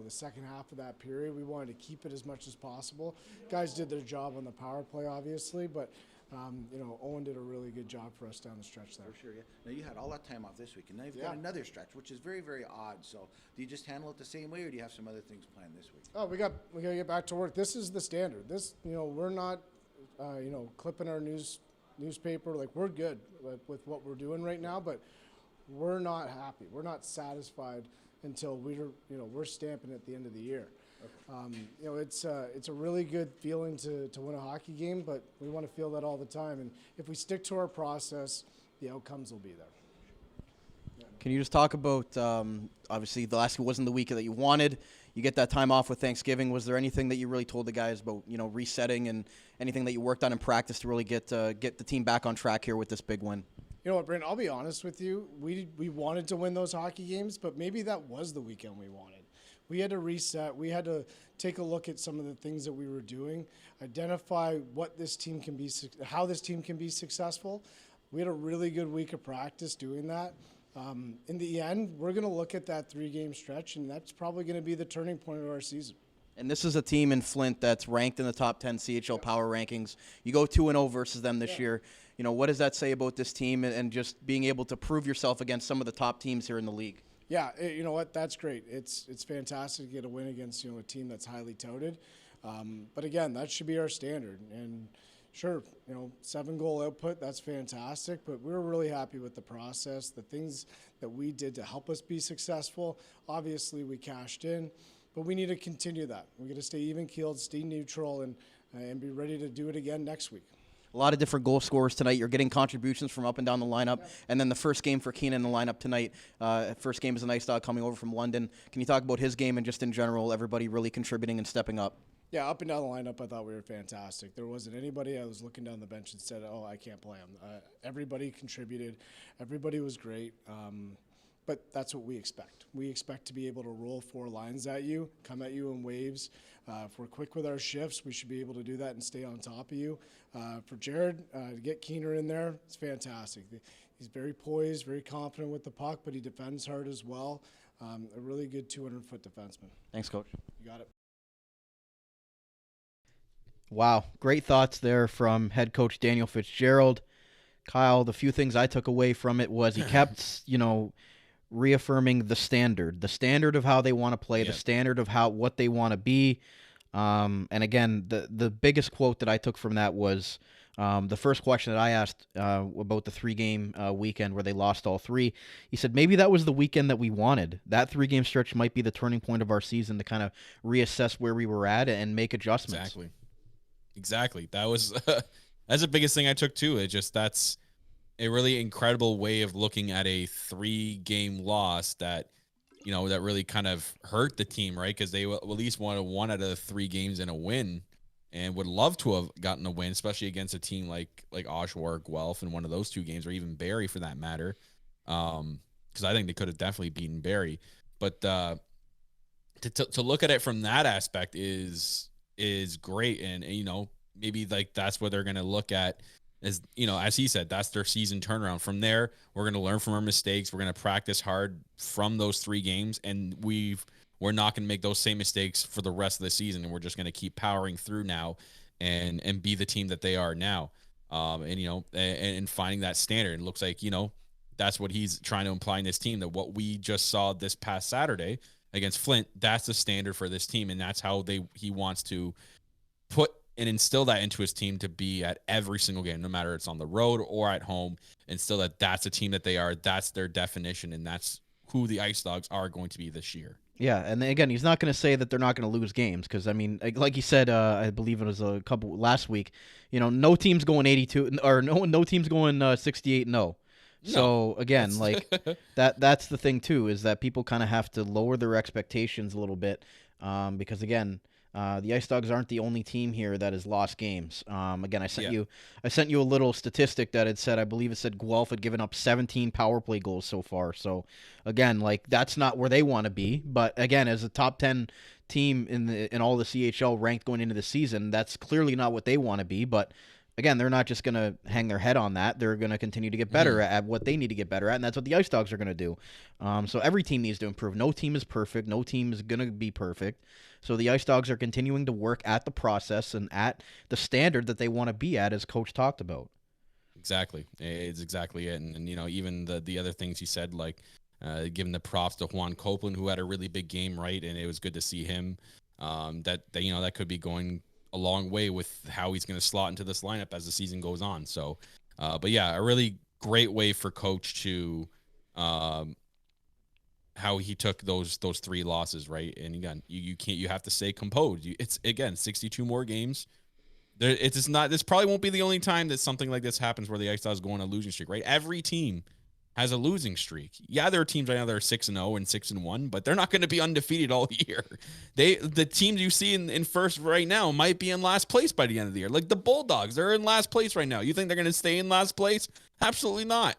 I: second half of that period, we wanted to keep it as much as possible. Guys did their job on the power play, obviously, but Owen did a really good job for us down the stretch there.
H: For sure, yeah. Now you had all that time off this week, and now you've got another stretch, which is very, very odd. So do you just handle it the same way, or do you have some other things planned this week?
I: Oh, we got to get back to work. This is the standard. This, we're not, clipping our newspaper. Like, we're good with what we're doing right now, but we're not happy. We're not satisfied until we're stamping at the end of the year. Okay. It's a really good feeling to win a hockey game, but we want to feel that all the time. And if we stick to our process, the outcomes will be there.
A: Can you just talk about, obviously the last week wasn't the week that you wanted. You get that time off with Thanksgiving. Was there anything that you really told the guys about, resetting and anything that you worked on in practice to really get the team back on track here with this big win?
I: You know what, Brent, I'll be honest with you. We wanted to win those hockey games, but maybe that was the weekend we wanted. We had to reset. We had to take a look at some of the things that we were doing, identify what this team can be, how this team can be successful. We had a really good week of practice doing that. In the end, we're going to look at that 3-game stretch, and that's probably going to be the turning point of our season.
A: And this is a team in Flint that's ranked in the top 10 CHL power rankings. You go 2-0 versus them this year. What does that say about this team and just being able to prove yourself against some of the top teams here in the league?
I: Yeah, you know what? That's great. It's fantastic to get a win against a team that's highly touted. But again, that should be our standard. And sure, 7-goal output, that's fantastic. But we're really happy with the process, the things that we did to help us be successful. Obviously, we cashed in, but we need to continue that. We got to stay even-keeled, stay neutral, and be ready to do it again next week.
A: A lot of different goal scorers tonight. You're getting contributions from up and down the lineup. And then the first game for Keenan in the lineup tonight. First game is an IceDog coming over from London. Can you talk about his game and just in general, everybody really contributing and stepping up?
I: Yeah, up and down the lineup, I thought we were fantastic. There wasn't anybody I was looking down the bench and said, oh, I can't play him. Everybody contributed. Everybody was great. But that's what we expect. We expect to be able to roll 4 lines at you, come at you in waves. If we're quick with our shifts, we should be able to do that and stay on top of you. For Jared, to get Keener in there, it's fantastic. He's very poised, very confident with the puck, but he defends hard as well. A really good 200-foot defenseman.
E: Thanks, Coach.
I: You got it.
A: Wow, great thoughts there from head coach Daniel Fitzgerald. Kyle, the few things I took away from it was he kept, reaffirming the standard of how they want to play, the standard of what they want to be. And again, the biggest quote that I took from that was the first question that I asked about the 3-game weekend where they lost all 3. He said, maybe that was the weekend that we wanted. That 3-game stretch might be the turning point of our season to kind of reassess where we were at and make adjustments.
C: Exactly. That was that's the biggest thing I took too. That's a really incredible way of looking at a 3-game loss that really kind of hurt the team, right? Because they at least wanted 1 out of the 3 games in a win, and would love to have gotten a win, especially against a team like Oshawa or Guelph in one of those 2 games, or even Barrie for that matter. Because I think they could have definitely beaten Barrie. But to look at it from that aspect is great, and maybe like that's what they're going to look at as as he said, that's their season turnaround. From there, we're going to learn from our mistakes. We're going to practice hard from those 3 games, and we're not going to make those same mistakes for the rest of the season, and we're just going to keep powering through now and be the team that they are now. And finding that standard. It looks like that's what he's trying to imply in this team, that what we just saw this past Saturday against Flint, that's the standard for this team, and that's how he wants to put and instill that into his team to be at every single game, no matter it's on the road or at home, instill that's a team that they are, that's their definition, and that's who the IceDogs are going to be this year.
A: Yeah, and again, he's not going to say that they're not going to lose games, because, I mean, like he said, I believe it was a couple last week, no team's going 82, or no team's going 68-0. So again, like that's the thing too, is that people kind of have to lower their expectations a little bit, because again, the IceDogs aren't the only team here that has lost games. Again, I sent you a little statistic that had said, I believe it said Guelph had given up 17 power play goals so far. So again, like that's not where they want to be. But again, as a top 10 team in all the CHL ranked going into the season, that's clearly not what they want to be. But again, they're not just going to hang their head on that. They're going to continue to get better at what they need to get better at, and that's what the IceDogs are going to do. So every team needs to improve. No team is perfect. No team is going to be perfect. So the IceDogs are continuing to work at the process and at the standard that they want to be at, as Coach talked about.
C: Exactly. It's exactly it. And even the other things you said, like giving the props to Juan Copeland, who had a really big game, right? And it was good to see him. That could be going a long way with how he's going to slot into this lineup as the season goes on. So, but yeah, a really great way for Coach to how he took those 3 losses, right? And again, you have to stay composed. It's again 62 more games. This probably won't be the only time that something like this happens where the IceDogs go on a losing streak, right? Every team has a losing streak. Yeah, there are teams right now that are 6-0 and 6-1, but they're not going to be undefeated all year. The teams you see in first right now might be in last place by the end of the year. Like the Bulldogs, they're in last place right now. You think they're going to stay in last place? Absolutely not.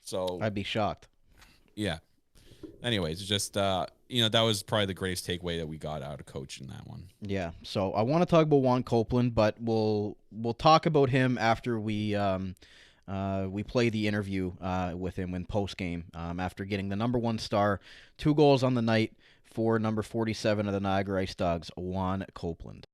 C: So
A: I'd be shocked.
C: Yeah. Anyways, just that was probably the greatest takeaway that we got out of Coach in that one.
A: Yeah. So I want to talk about Juan Copeland, but we'll talk about him after we play the interview with him in postgame after getting the number 1 star, 2 goals on the night for number 47 of the Niagara IceDogs, Juan Copeland.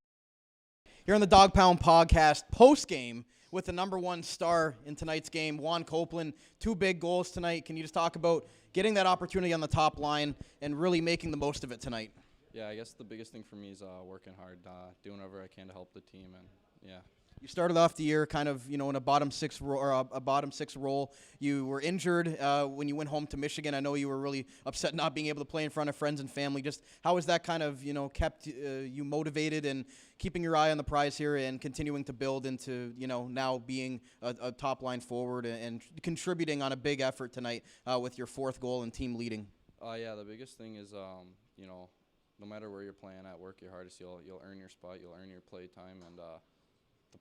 E: Here on the Dog Pound podcast postgame with the number 1 star in tonight's game, Juan Copeland, 2 big goals tonight. Can you just talk about getting that opportunity on the top line and really making the most of it tonight?
J: Yeah, I guess the biggest thing for me is working hard, doing whatever I can to help the team, and yeah.
E: You started off the year kind of, in a bottom 6 role. You were injured when you went home to Michigan. I know you were really upset not being able to play in front of friends and family. Just how has that kind of, kept you motivated and keeping your eye on the prize here and continuing to build into, now being a top line forward and contributing on a big effort tonight with your 4th goal and team leading?
J: Yeah, the biggest thing is, no matter where you're playing at, work your hardest. You'll earn your spot. You'll earn your play time, and the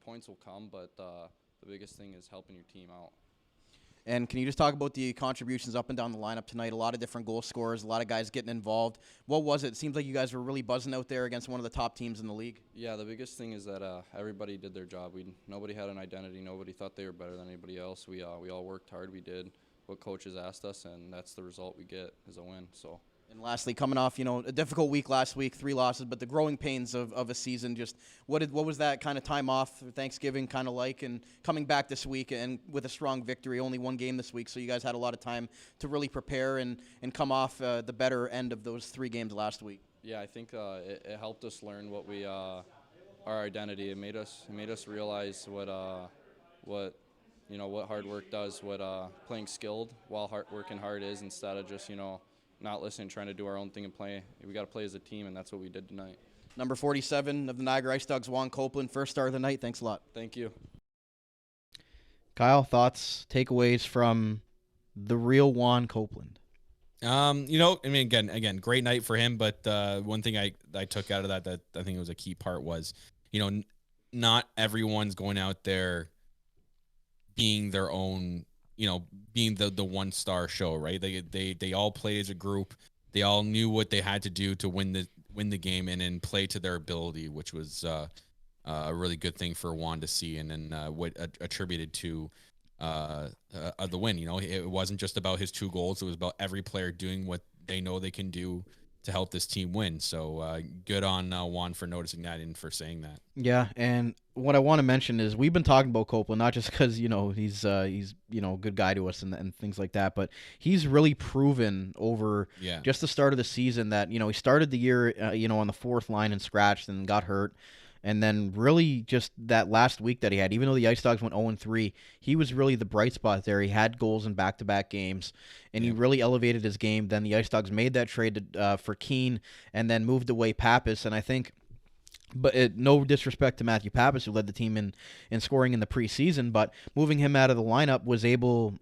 J: points will come, but the biggest thing is helping your team out.
E: And can you just talk about the contributions up and down the lineup tonight? A lot of different goal scorers, a lot of guys getting involved. What was it? It seems like you guys were really buzzing out there against one of the top teams in the league.
J: Yeah, the biggest thing is that everybody did their job. Nobody had an identity. Nobody thought they were better than anybody else. We all worked hard. We did. what coaches asked us, and that's the result we get is a win. So.
E: And lastly, coming off, a difficult week last week, 3 losses, but the growing pains of a season, just what was that kind of time off for Thanksgiving kind of like, and coming back this week and with a strong victory, only 1 game this week, so you guys had a lot of time to really prepare and come off the better end of those 3 games last week.
J: Yeah, I think it helped us learn what our identity. It made us realize what hard work does, what playing skilled while working hard is, instead of just not listening, trying to do our own thing and play. We got to play as a team, and that's what we did tonight.
E: Number 47 of the Niagara IceDogs, Juan Copeland, first star of the night. Thanks a lot.
J: Thank you.
A: Kyle, thoughts, takeaways from the real Juan Copeland?
C: Again, great night for him, but one thing I took out of that I think was a key part was, not everyone's going out there being their own, being the one-star show, right? They all played as a group. They all knew what they had to do to win the game and then play to their ability, which was a really good thing for Juan to see, and then what attributed to the win. It wasn't just about his 2 goals. It was about every player doing what they know they can do to help this team win. So good on Juan for noticing that and for saying that.
A: Yeah, and what I want to mention is we've been talking about Copeland not just because he's a good guy to us and things like that, but he's really proven over just the start of the season that he started the year on the 4th line and scratched and got hurt. And then really just that last week that he had, even though the IceDogs went 0-3, he was really the bright spot there. He had goals in back-to-back games, and he really elevated his game. Then the IceDogs made that trade for Keene and then moved away Pappas. And I think, no disrespect to Matthew Pappas, who led the team in scoring in the preseason, but moving him out of the lineup was able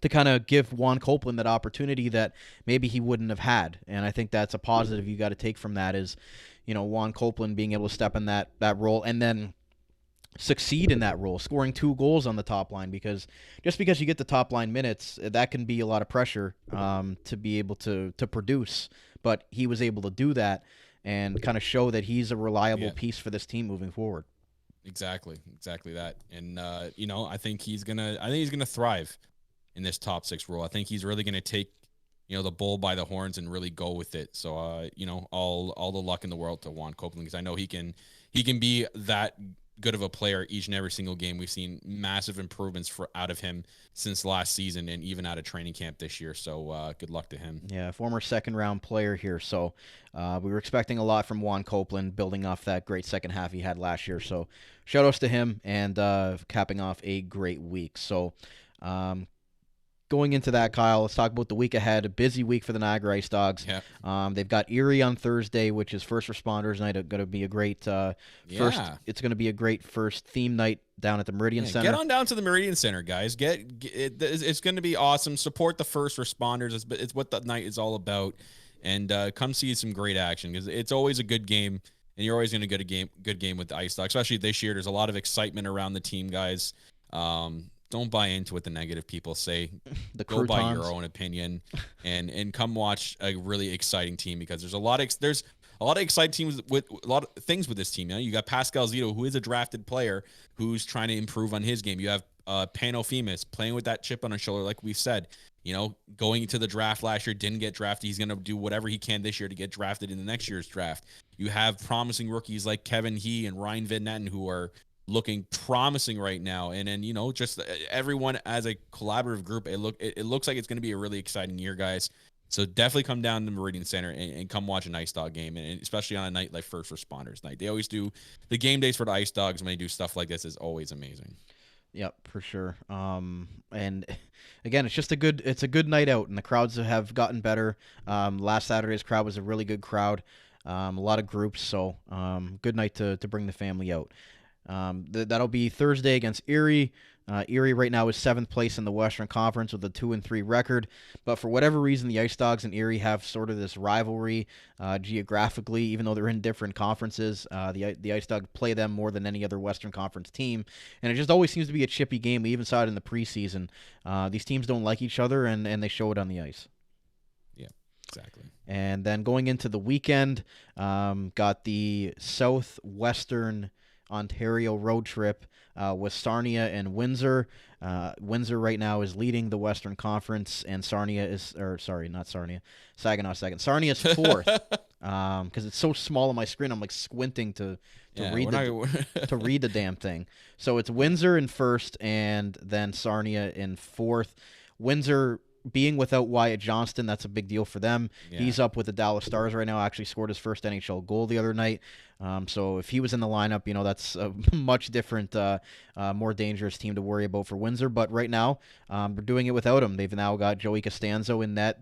A: to kind of give Juan Copeland that opportunity that maybe he wouldn't have had. And I think that's a positive you got to take from that is, Juan Copeland being able to step in that role and then succeed in that role, scoring 2 goals on the top line, because just because you get the top line minutes, that can be a lot of pressure to be able to produce. But he was able to do that and kind of show that he's a reliable piece for this team moving forward.
C: Exactly that. And I think he's gonna thrive in this top 6 role. I think he's really gonna take the bull by the horns and really go with it. So, all the luck in the world to Juan Copeland, because I know he can be that good of a player each and every single game. We've seen massive improvements out of him since last season and even out of training camp this year. So, good luck to him.
A: Yeah, former 2nd-round player here. So, we were expecting a lot from Juan Copeland, building off that great second half he had last year. So, shout-outs to him and capping off a great week. So, going into that, Kyle, let's talk about the week ahead. A busy week for the Niagara IceDogs. Yep. They've got Erie on Thursday, which is First Responders Night. It's going to be a great It's going to be a great first theme night down at the Meridian Center.
C: Get on down to the Meridian Center, guys. It's going to be awesome. Support the first responders. It's what the night is all about. And come see some great action, because it's always a good game, and you're always going to get a good game with the IceDogs. Especially this year, there's a lot of excitement around the team, guys. Don't buy into what the negative people say. Go by your own opinion, and come watch a really exciting team, because there's a lot of exciting teams with a lot of things with this team. You got Pascal Zito, who is a drafted player who's trying to improve on his game. You have Pano Femus playing with that chip on his shoulder, like we said. Going into the draft last year, didn't get drafted. He's going to do whatever he can this year to get drafted in the next year's draft. You have promising rookies like Kevin He and Ryan Van Netten, who are looking promising right now, and then just everyone as a collaborative group. It looks like it's going to be a really exciting year, guys. So definitely come down to the Meridian Center and come watch an IceDog game, and especially on a night like First Responders Night. They always do the game days for the IceDogs when they do stuff like this is always amazing.
A: Yep, for sure. And again, it's a good night out, and the crowds have gotten better. Last Saturday's crowd was a really good crowd, a lot of groups, so good night to bring the family out. That'll be Thursday against Erie. Erie right now is 7th place in the Western Conference with a 2-3 record, but for whatever reason, the IceDogs and Erie have sort of this rivalry geographically, even though they're in different conferences. The IceDogs play them more than any other Western Conference team, and it just always seems to be a chippy game. We even saw it in the preseason. These teams don't like each other, and they show it on the ice.
C: Yeah, exactly.
A: And then going into the weekend, got the Southwestern Ontario road trip with Sarnia and Windsor. Windsor right now is leading the Western Conference, and Saginaw second. Sarnia is fourth because it's so small on my screen. I'm like squinting to read the damn thing. So it's Windsor in first, and then Sarnia in fourth. Windsor being without Wyatt Johnston, that's a big deal for them. Yeah. He's up with the Dallas Stars right now. Actually scored his first NHL goal the other night. So if he was in the lineup, that's a much different, more dangerous team to worry about for Windsor. But right now, they're doing it without him. They've now got Joey Costanzo in net.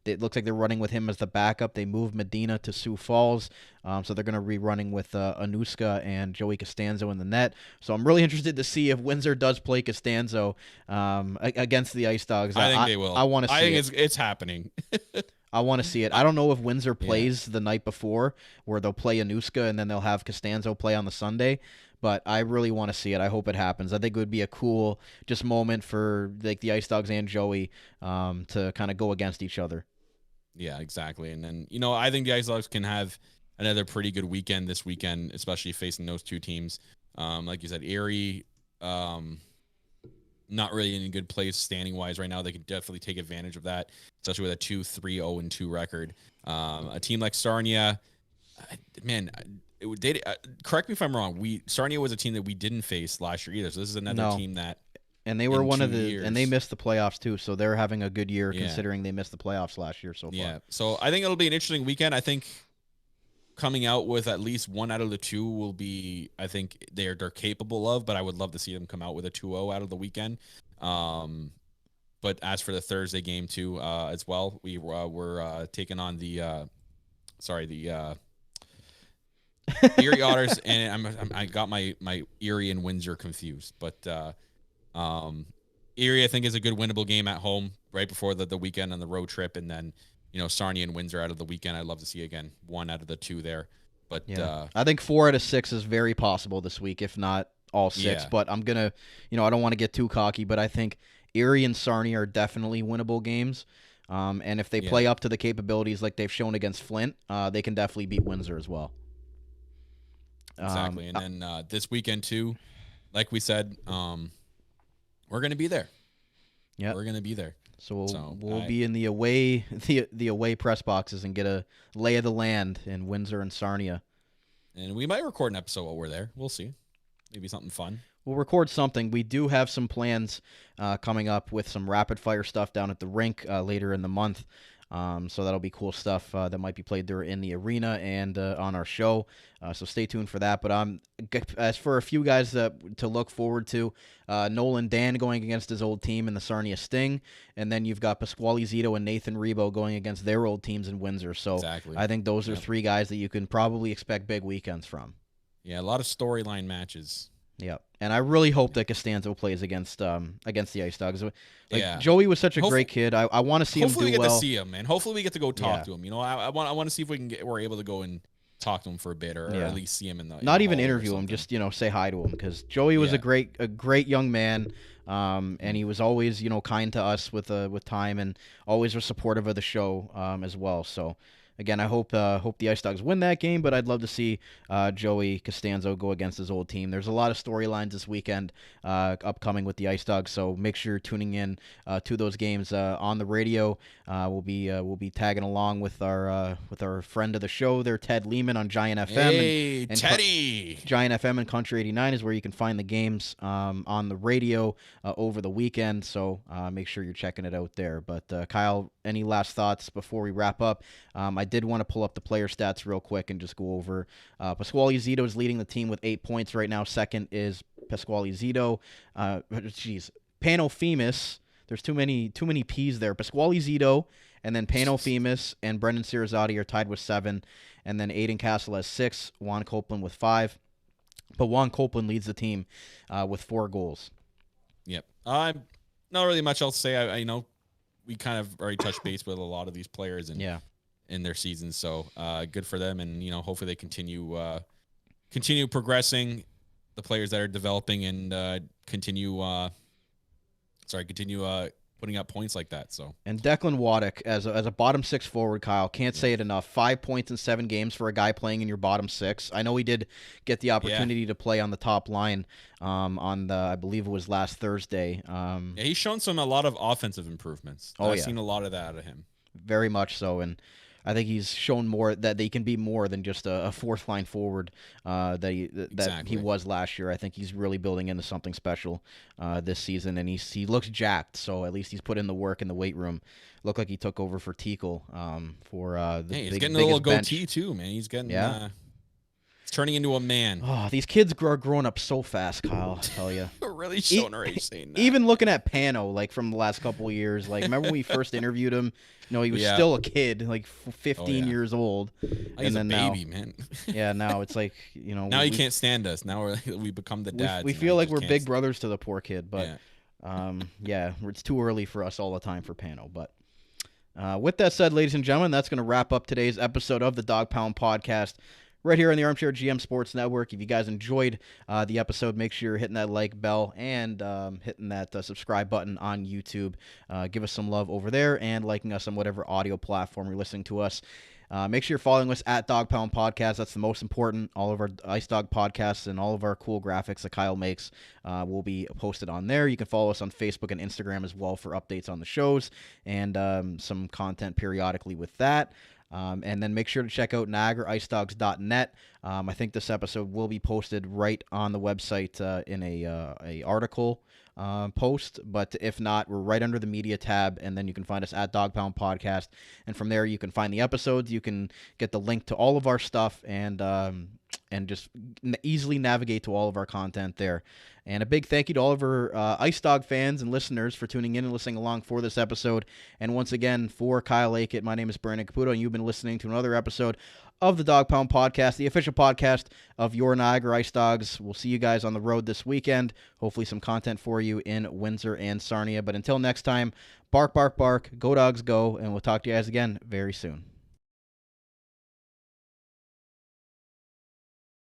A: It looks like they're running with him as the backup. They moved Medina to Sioux Falls. So they're going to be running with Anuska and Joey Costanzo in the net. So I'm really interested to see if Windsor does play Costanzo against the IceDogs.
C: I think they will.
A: I want to see it.
C: I think it's happening.
A: I want to see it. I don't know if Windsor plays the night before, where they'll play Anuska and then they'll have Costanzo play on the Sunday. But I really want to see it. I hope it happens. I think it would be a cool just moment for like the IceDogs and Joey to kind of go against each other.
C: Yeah, exactly. And then I think the IceDogs can have another pretty good weekend this weekend, especially facing those two teams. Like you said, Erie. Not really in a good place standing wise right now. They could definitely take advantage of that, especially with a 2-3-0-2 record. A team like Sarnia, correct me if I'm wrong. Sarnia was a team that we didn't face last year either. So this is another team that,
A: and they were and they missed the playoffs too. So they're having a good year considering they missed the playoffs last year so far.
C: Yeah. So I think it'll be an interesting weekend. I think coming out with at least one out of the two will be, I think they're capable of, but I would love to see them come out with a 2-0 out of the weekend. But as for the Thursday game too, as well, we're taking on the Erie Otters, and I got my Erie and Windsor confused, but Erie I think is a good winnable game at home right before the weekend on the road trip, and then Sarnia and Windsor out of the weekend. I'd love to see again one out of the two there, but
A: I think 4 out of 6 is very possible this week, if not all 6. Yeah. But I'm gonna, I don't want to get too cocky, but I think Erie and Sarnia are definitely winnable games. And if they play up to the capabilities like they've shown against Flint, they can definitely beat Windsor as well.
C: Exactly, and then this weekend too, like we said, we're gonna be there. Yeah, we're gonna be there.
A: So we'll be in the away press boxes and get a lay of the land in Windsor and Sarnia.
C: And we might record an episode while we're there. We'll see. Maybe something fun.
A: We'll record something. We do have some plans coming up with some rapid fire stuff down at the rink later in the month. So that'll be cool stuff that might be played there in the arena and on our show. So stay tuned for that. But as for a few guys to look forward to, Nolan Dan going against his old team in the Sarnia Sting, and then you've got Pasquale Zito and Nathan Rebo going against their old teams in Windsor. So exactly. I think those are 3 guys that you can probably expect big weekends from.
C: Yeah, a lot of storyline matches.
A: Yeah, and I really hope that Costanzo plays against the IceDogs. Joey was such a great kid. I want to see him do well.
C: Hopefully we get to see him, man. Hopefully we get to go talk to him. I want to see if we're able to go and talk to him for a bit, or at least see him in the
A: not even interview him, just say hi to him, because Joey was a great young man, and he was always kind to us with time, and always was supportive of the show as well. So. Again, I hope the IceDogs win that game, but I'd love to see Joey Costanzo go against his old team. There's a lot of storylines this weekend upcoming with the IceDogs, so make sure you're tuning in to those games on the radio. We'll be tagging along with our friend of the show there, Ted Lehman on Giant FM.
C: Hey, Teddy!
A: Giant FM and Country 89 is where you can find the games on the radio over the weekend, so make sure you're checking it out there. But Kyle, any last thoughts before we wrap up? I did want to pull up the player stats real quick and just go over. Pasquale Zito is leading the team with 8 points right now. Second is Pasquale Zito. Panofemis. There's too many P's there. Pasquale Zito, and then Panofemis and Brendan Cirizzotti are tied with 7, and then Aiden Castle has 6. Juan Copeland with 5. But Juan Copeland leads the team with 4 goals.
C: Yep. Not really much else to say. I we kind of already touched base with a lot of these players and in their seasons, so good for them, and hopefully they continue progressing, the players that are developing, and continue putting up points like that. So
A: and Declan Waddick as a bottom six forward, Kyle, can't say it enough. 5 points in 7 games for a guy playing in your bottom six. I know he did get the opportunity to play on the top line on the, I believe it was last Thursday.
C: Yeah, he's shown a lot of offensive improvements. I've seen a lot of that out of him.
A: Very much so, and I think he's shown more that they can be more than just a fourth line forward that he was last year. I think he's really building into something special this season, and he looks jacked. So at least he's put in the work in the weight room. Looked like he took over for Teakle for the
C: he's
A: big,
C: getting a little
A: bench.
C: goatee too, man. He's getting he's turning into a man.
A: Oh, these kids are growing up so fast, Kyle. I tell you,
C: really showing our age saying that.
A: Even looking at Pano, like from the last couple of years, like remember when we first interviewed him? No, he was still a kid, like 15 years old.
C: He's a baby, man.
A: Now it's like,
C: now he can't stand us. Now we become the dads.
A: We feel like we're big brothers to the poor kid, but it's too early for us all the time for Pano. But with that said, ladies and gentlemen, that's going to wrap up today's episode of the Dog Pound Podcast. Right here on the Armchair GM Sports Network. If you guys enjoyed the episode, make sure you're hitting that like bell and hitting that subscribe button on YouTube. Give us some love over there and liking us on whatever audio platform you're listening to us. Make sure you're following us at Dog Pound Podcast. That's the most important. All of our Ice Dog podcasts and all of our cool graphics that Kyle makes will be posted on there. You can follow us on Facebook and Instagram as well for updates on the shows and some content periodically with that. And then make sure to check out NiagaraIceDogs.net. I think this episode will be posted right on the website in a article post, but if not, we're right under the media tab, and then you can find us at Dog Pound Podcast, and from there you can find the episodes. You can get the link to all of our stuff and just easily navigate to all of our content there. And a big thank you to all of our Ice Dog fans and listeners for tuning in and listening along for this episode. And once again, for Kyle Aikett, my name is Brandon Caputo, and you've been listening to another episode of the Dog Pound Podcast, the official podcast of your Niagara Ice Dogs. We'll see you guys on the road this weekend. Hopefully some content for you in Windsor and Sarnia. But until next time, bark, bark, bark, go Dogs, go, and we'll talk to you guys again very soon.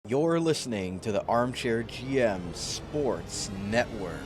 A: You're listening to the Armchair GM Sports Network.